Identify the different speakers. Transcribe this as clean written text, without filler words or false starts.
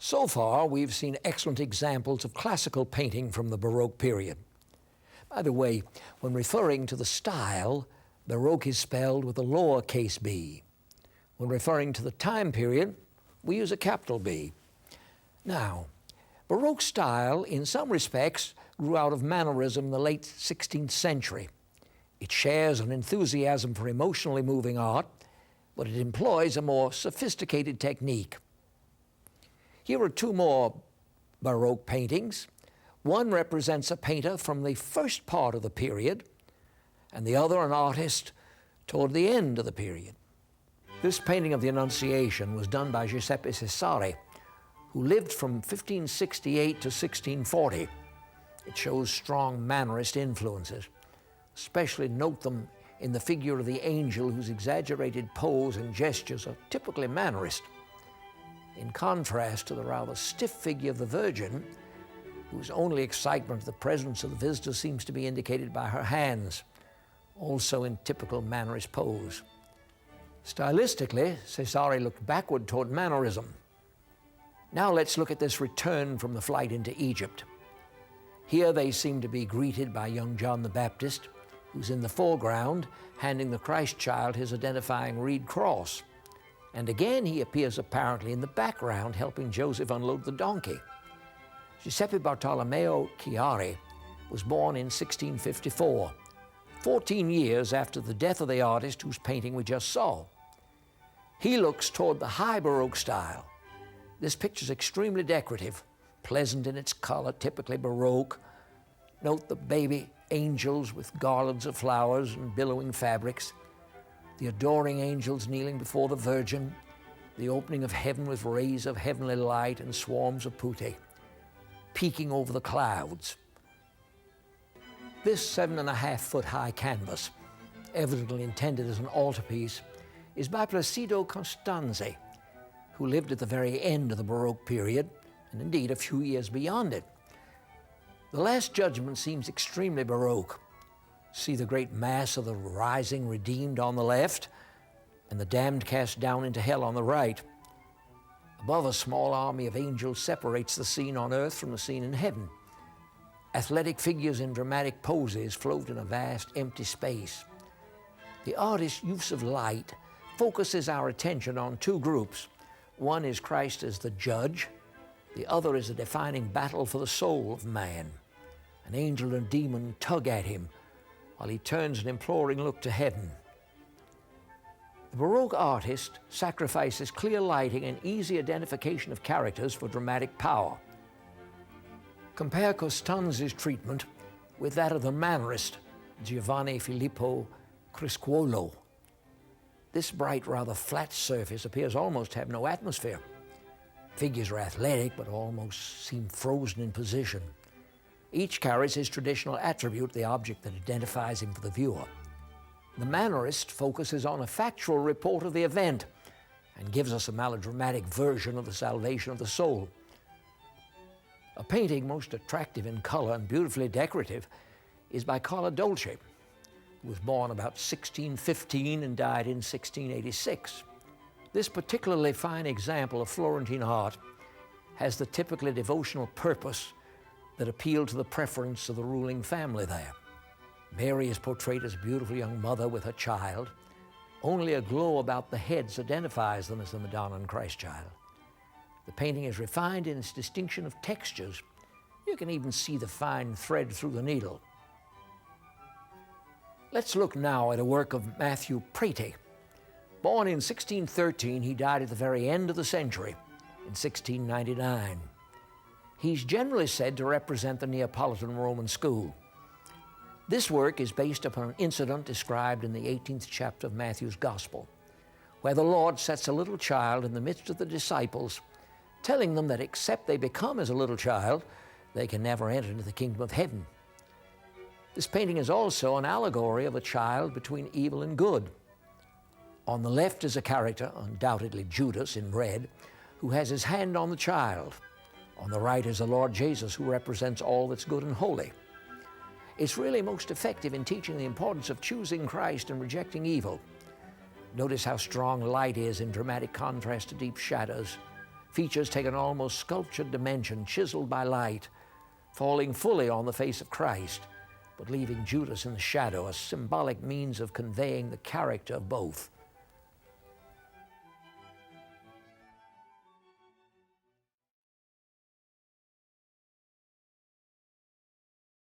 Speaker 1: So far, we've seen excellent examples of classical painting from the Baroque period. By the way, when referring to the style, Baroque is spelled with a lowercase b. When referring to the time period, we use a capital B. Now, Baroque style, in some respects, grew out of mannerism in the late 16th century. It shares an enthusiasm for emotionally moving art, but it employs a more sophisticated technique. Here are two more Baroque paintings. One represents a painter from the first part of the period, and the other an artist toward the end of the period. This painting of the Annunciation was done by Giuseppe Cesare, who lived from 1568 to 1640. It shows strong Mannerist influences. Especially note them in the figure of the angel, whose exaggerated pose and gestures are typically Mannerist, in contrast to the rather stiff figure of the Virgin, whose only excitement of the presence of the visitor seems to be indicated by her hands, also in typical Mannerist pose. Stylistically, Cesare looked backward toward Mannerism. Now let's look at this return from the flight into Egypt. Here they seem to be greeted by young John the Baptist, who's in the foreground, handing the Christ child his identifying reed cross. And again he appears apparently in the background, helping Joseph unload the donkey. Giuseppe Bartolomeo Chiari was born in 1654, 14 years after the death of the artist whose painting we just saw. He looks toward the high Baroque style. This picture is extremely decorative, pleasant in its color, typically Baroque. Note the baby angels with garlands of flowers and billowing fabrics, the adoring angels kneeling before the Virgin, the opening of heaven with rays of heavenly light and swarms of putti, peeking over the clouds. This 7.5-foot high canvas, evidently intended as an altarpiece, is by Placido Costanzi, who lived at the very end of the Baroque period, and indeed a few years beyond it. The Last Judgment seems extremely Baroque. See the great mass of the rising redeemed on the left, and the damned cast down into hell on the right. Above, a small army of angels separates the scene on earth from the scene in heaven. Athletic figures in dramatic poses float in a vast empty space. The artist's use of light focuses our attention on two groups. One is Christ as the judge, the other is a defining battle for the soul of man. An angel and a demon tug at him while he turns an imploring look to heaven. The Baroque artist sacrifices clear lighting and easy identification of characters for dramatic power. Compare Costanzi's treatment with that of the Mannerist, Giovanni Filippo Criscuolo. This bright, rather flat surface appears almost to have no atmosphere. Figures are athletic, but almost seem frozen in position. Each carries his traditional attribute, the object that identifies him for the viewer. The Mannerist focuses on a factual report of the event and gives us a melodramatic version of the salvation of the soul. A painting most attractive in color and beautifully decorative is by Carlo Dolce, who was born about 1615 and died in 1686. This particularly fine example of Florentine art has the typically devotional purpose that appealed to the preference of the ruling family there. Mary is portrayed as a beautiful young mother with her child. Only a glow about the heads identifies them as the Madonna and Christ child. The painting is refined in its distinction of textures. You can even see the fine thread through the needle. Let's look now at a work of Matthew Preti. Born in 1613, he died at the very end of the century, in 1699. He's generally said to represent the Neapolitan Roman school. This work is based upon an incident described in the 18th chapter of Matthew's Gospel, where the Lord sets a little child in the midst of the disciples, telling them that except they become as a little child, they can never enter into the kingdom of heaven. This painting is also an allegory of a child between evil and good. On the left is a character, undoubtedly Judas in red, who has his hand on the child. On the right is the Lord Jesus, who represents all that's good and holy. It's really most effective in teaching the importance of choosing Christ and rejecting evil. Notice how strong light is in dramatic contrast to deep shadows. Features take an almost sculptured dimension, chiseled by light, falling fully on the face of Christ, but leaving Judas in the shadow, a symbolic means of conveying the character of both.